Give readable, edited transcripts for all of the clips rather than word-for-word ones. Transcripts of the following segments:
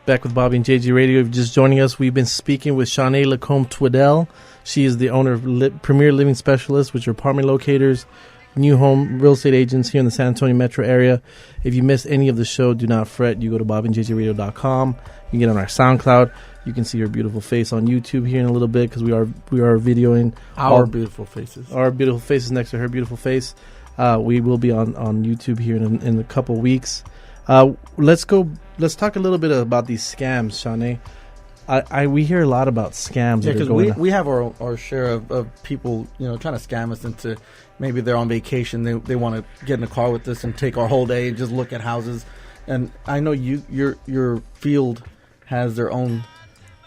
Back with Bobby and JJ Radio. If you're just joining us, we've been speaking with Shaunae Lacombe-Twedell. She is the owner of Premier Living Specialists, which are apartment locators, new home real estate agents here in the San Antonio metro area. If you missed any of the show, do not fret. You go to bobbyandjjradio.com. You can get on our SoundCloud. You can see her beautiful face on YouTube here in a little bit because we are videoing our beautiful faces. Our beautiful faces next to her beautiful face. We will be on YouTube here in a couple weeks. Let's talk a little bit about these scams, Shaunae. We hear a lot about scams. Yeah, because we have our share of people, trying to scam us into maybe they're on vacation. They want to get in a car with us and take our whole day and just look at houses. And I know your field has their own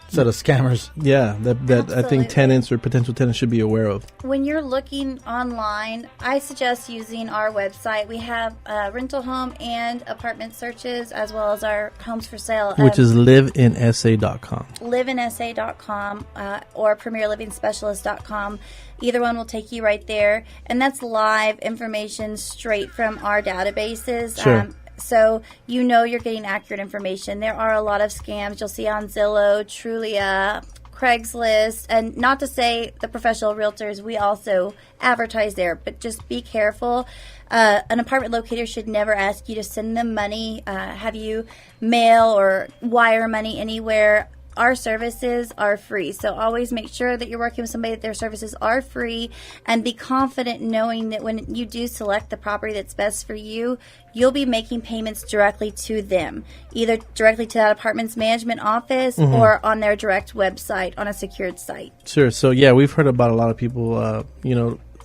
set of scammers. Yeah, that I think tenants or potential tenants should be aware of. When you're looking online, I suggest using our website. We have rental home and apartment searches as well as our homes for sale. Which is liveinsa.com. Liveinsa.com or premierlivingspecialist.com. Either one will take you right there. And that's live information straight from our databases. Sure. So you're getting accurate information. There are a lot of scams you'll see on Zillow, Trulia, Craigslist, and not to say the professional realtors, we also advertise there, but just be careful. An apartment locator should never ask you to send them money, have you mail or wire money anywhere. Our services are free, so always make sure that you're working with somebody that their services are free, and be confident knowing that when you do select the property that's best for you, you'll be making payments directly to them, either directly to that apartment's management office or on their direct website on a secured site. Sure. So, yeah, we've heard about a lot of people,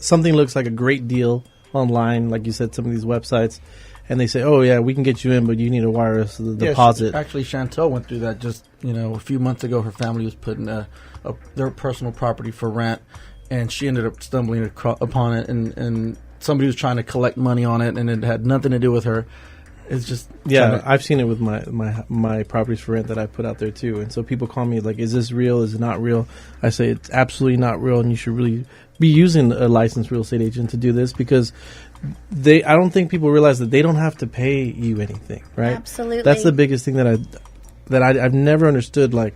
something looks like a great deal online, like you said, some of these websites, and they say, oh, yeah, we can get you in, but you need to wire us the deposit. Actually, Chantel went through that just, a few months ago. Her family was putting their personal property for rent, and she ended up stumbling upon it, and somebody was trying to collect money on it, and it had nothing to do with her. It's just... Yeah, I've seen it with my properties for rent that I put out there, too. And so people call me, like, is this real? Is it not real? I say it's absolutely not real, and you should really be using a licensed real estate agent to do this because... I don't think people realize that they don't have to pay you anything, right? Absolutely. That's the biggest thing that I've never understood. Like,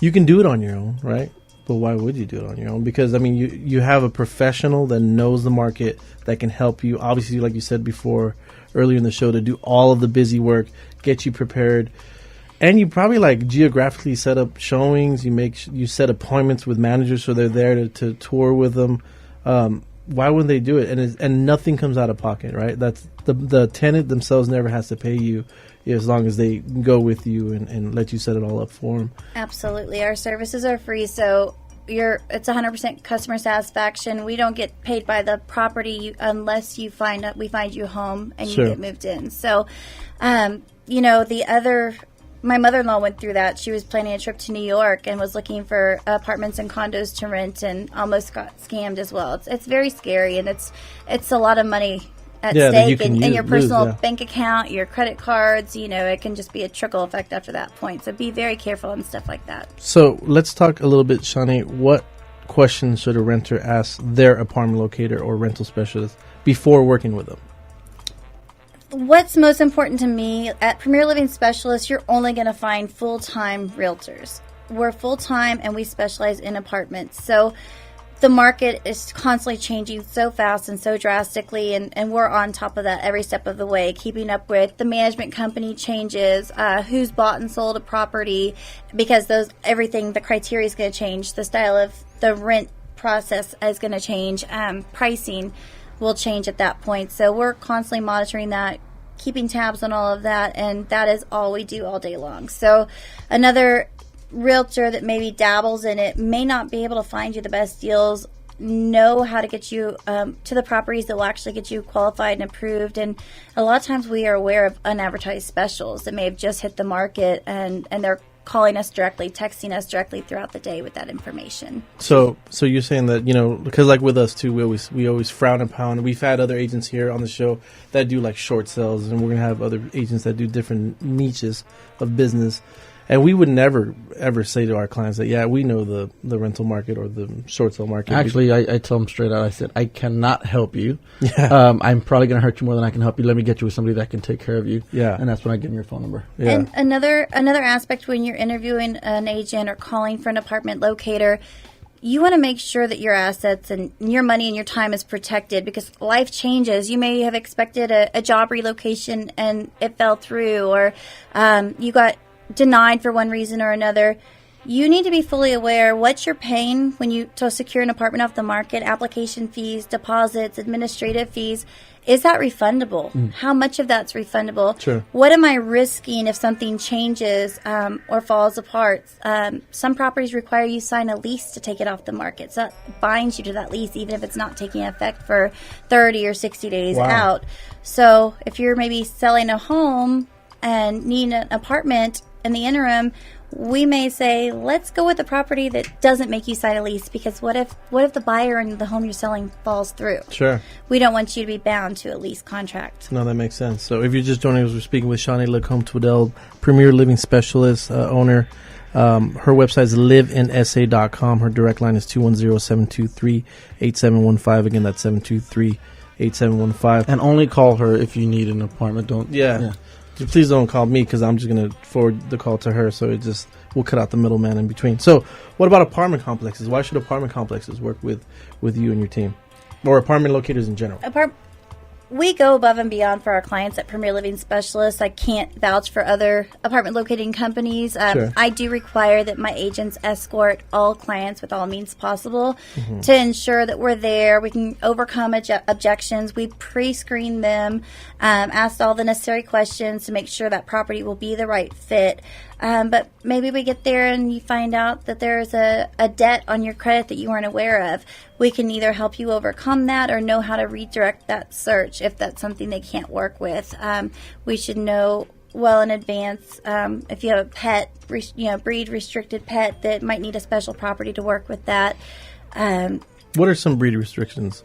you can do it on your own, right? But why would you do it on your own? Because, I mean, you have a professional that knows the market that can help you, obviously, like you said before, earlier in the show, to do all of the busy work, get you prepared. And you probably, like, geographically set up showings. You set appointments with managers so they're there to tour with them. Why wouldn't they do it? And nothing comes out of pocket, right? That's the tenant themselves never has to pay you as long as they go with you and let you set it all up for them. Absolutely. Our services are free, so it's 100% customer satisfaction. We don't get paid by the property unless we find you home and Sure. you get moved in. So, my mother-in-law went through that. She was planning a trip to New York and was looking for apartments and condos to rent and almost got scammed as well. It's very scary, and it's a lot of money at stake in your personal bank account, your credit cards. It can just be a trickle effect after that point. So be very careful and stuff like that. So let's talk a little bit, Shaunae. What questions should a renter ask their apartment locator or rental specialist before working with them? What's most important to me, at Premier Living Specialists, you're only going to find full-time realtors. We're full-time and we specialize in apartments. So the market is constantly changing so fast and so drastically, and we're on top of that every step of the way, keeping up with the management company changes, who's bought and sold a property, because the criteria is going to change, the style of the rent process is going to change, pricing will change at that point. So we're constantly monitoring that, keeping tabs on all of that, and that is all we do all day long. So another realtor that maybe dabbles in it may not be able to find you the best deals, know how to get you to the properties that will actually get you qualified and approved. And a lot of times we are aware of unadvertised specials that may have just hit the market, and they're calling us directly, texting us directly throughout the day with that information. So you're saying that, because like with us too, we always frown upon. We've had other agents here on the show that do like short sales, and we're gonna have other agents that do different niches of business. And we would never ever say to our clients that, yeah, we know the rental market or the short sale market. Actually, I tell them straight out. I said, I cannot help you. Yeah. I'm probably going to hurt you more than I can help you. Let me get you with somebody that can take care of you. Yeah. And that's when I give them your phone number. Yeah. And another aspect when you're interviewing an agent or calling for an apartment locator, you want to make sure that your assets and your money and your time is protected because life changes. You may have expected a job relocation and it fell through, or you got denied for one reason or another. You need to be fully aware what you're paying when you to secure an apartment off the market, application fees, deposits, administrative fees. Is that refundable? How much of that's refundable? Sure. What am I risking if something changes or falls apart? Some properties require you sign a lease to take it off the market. So that binds you to that lease, even if it's not taking effect for 30 or 60 days out. So if you're maybe selling a home and need an apartment in the interim, we may say, let's go with a property that doesn't make you sign a lease, because what if the buyer and the home you're selling falls through? Sure. We don't want you to be bound to a lease contract. No, that makes sense. So if you're just joining us, we're speaking with Shaunae Lacombe-Twedell, Premier Living Specialist, owner. Her website is liveinsa.com. Her direct line is 210-723-8715. Again, that's 723-8715. And only call her if you need an apartment. Don't. Yeah. Please don't call me because I'm just going to forward the call to her. So we'll cut out the middleman in between. So what about apartment complexes? Why should apartment complexes work with you and your team? Or apartment locators in general? We go above and beyond for our clients at Premier Living Specialists. I can't vouch for other apartment locating companies. Sure. I do require that my agents escort all clients with all means possible to ensure that we're there. We can overcome objections. We pre-screen them, ask all the necessary questions to make sure that property will be the right fit. But maybe we get there and you find out that there's a debt on your credit that you weren't aware of. We can either help you overcome that or know how to redirect that search if that's something they can't work with. We should know well in advance if you have a pet, breed restricted pet that might need a special property to work with that. What are some breed restrictions?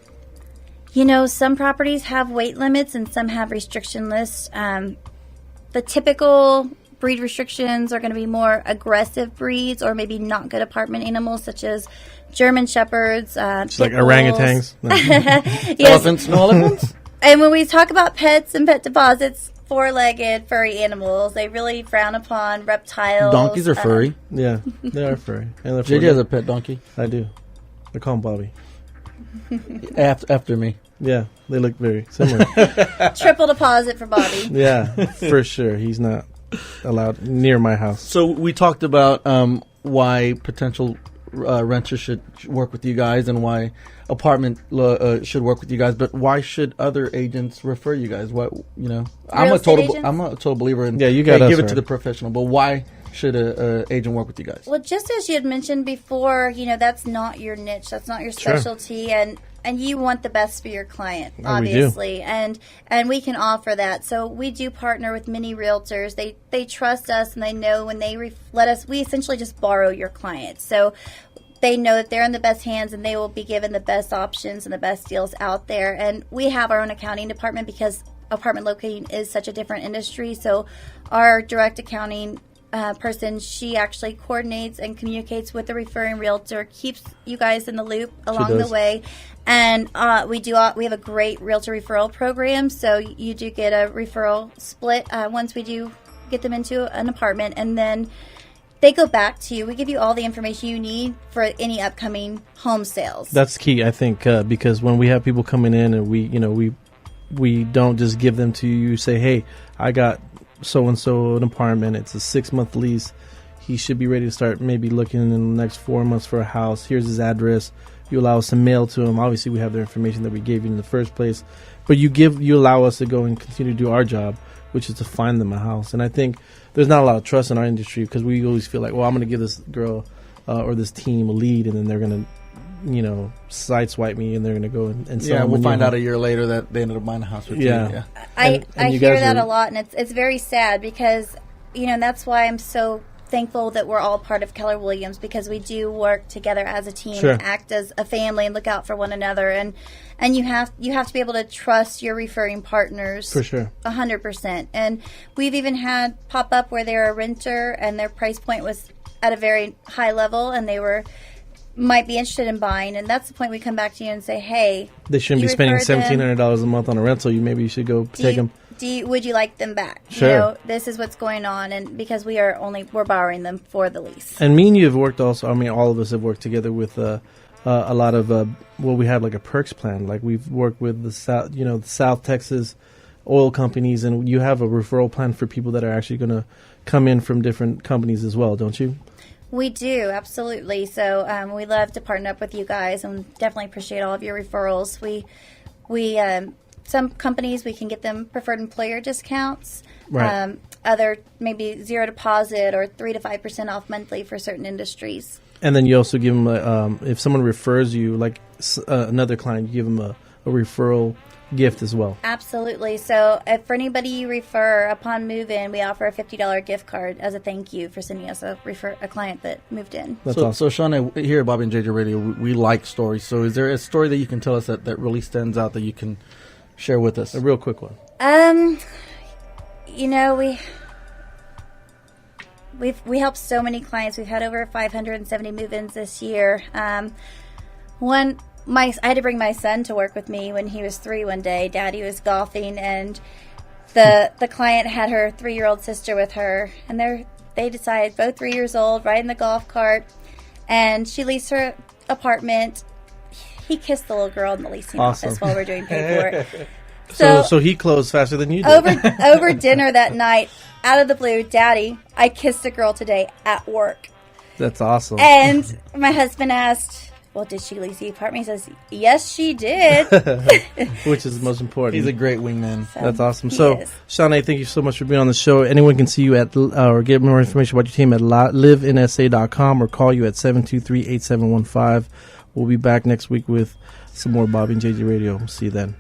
Some properties have weight limits and some have restriction lists. The typical breed restrictions are going to be more aggressive breeds or maybe not good apartment animals such as German Shepherds, It's like orangutans. No. Yes. Elephants? No elephants? And when we talk about pets and pet deposits, four-legged, furry animals, they really frown upon reptiles. Donkeys are furry. Yeah, they are furry. And they're JJ has a pet donkey. I do. I call him Bobby. After me. Yeah, they look very similar. Triple deposit for Bobby. Yeah, for sure. He's not allowed near my house. So we talked about why potential renters should work with you guys and why apartment should work with you guys, but why should other agents refer you guys? I'm a total believer in you got give it to the professional, but why should a agent work with you guys? Well, just as you had mentioned before, that's not your niche, that's not your specialty, and you want the best for your client, obviously, and we can offer that. So we do partner with many realtors. They trust us, and they know when they let us, we essentially just borrow your client. So they know that they're in the best hands, and they will be given the best options and the best deals out there. And we have our own accounting department because apartment locating is such a different industry. So our direct accounting person, she actually coordinates and communicates with the referring realtor, keeps you guys in the loop along the way. And we have a great realtor referral program, so you do get a referral split once we do get them into an apartment, and then they go back to you. We give you all the information you need for any upcoming home sales. That's key, I think, because when we have people coming in and we don't just give them to you. You say, hey, I got so-and-so an apartment. It's a 6-month lease. He should be ready to start maybe looking in the next 4 months for a house. Here's his address. You allow us to mail to him. Obviously, we have their information that we gave you in the first place. But you allow us to go and continue to do our job, which is to find them a house. And I think there's not a lot of trust in our industry because we always feel like, well, I'm going to give this girl or this team a lead, and then they're going to sideswipe me, and they're going to go and sell. Yeah, we'll find out a year later that they ended up buying a house with you. Yeah. I hear that a lot, and it's very sad because, that's why I'm so thankful that we're all part of Keller Williams because we do work together as a team Sure. and act as a family and look out for one another. And you have to be able to trust your referring partners. For sure. 100%. And we've even had pop up where they're a renter and their price point was at a very high level and they might be interested in buying, and that's the point we come back to you and say, hey, They shouldn't be spending $1,700 a month on a rental. Maybe you should go take them. Would you like them back? Sure. This is what's going on, and because we're borrowing them for the lease. And me and you have worked also. I mean, all of us have worked together with a lot of. We have like a perks plan. Like we've worked with the South Texas oil companies, and you have a referral plan for people that are actually going to come in from different companies as well, don't you? We do, absolutely. So we love to partner up with you guys and definitely appreciate all of your referrals. We some companies, we can get them preferred employer discounts. Right. Other, maybe 0 deposit or 3 to 5% off monthly for certain industries. And then you also give them, if someone refers you, like another client, you give them a referral gift as well. Absolutely. So if for anybody you refer upon move-in, we offer a $50 gift card as a thank you for sending us a client that moved in. That's so, awesome. So Shaunae, here at Bobby and JJ Radio, we like stories. So is there a story that you can tell us that really stands out that you can share with us? A real quick one. We helped so many clients. We've had over 570 move-ins this year. I had to bring my son to work with me when he was 3 one day. Daddy was golfing, and the client had her 3-year-old sister with her, and they decided, both 3 years old, riding the golf cart, and she leased her apartment. He kissed the little girl in the leasing office while we're doing paperwork. So he closed faster than you did. Over dinner that night, out of the blue, Daddy, I kissed a girl today at work. That's awesome. And my husband asked, well, did she lease the apartment? He says, yes, she did. Which is the most important. He's a great wingman. So that's awesome. So, Shaunae, thank you so much for being on the show. Anyone can see you at or get more information about your team at liveinsa.com or call you at 723-8715. We'll be back next week with some more Bobby and JJ Radio. See you then.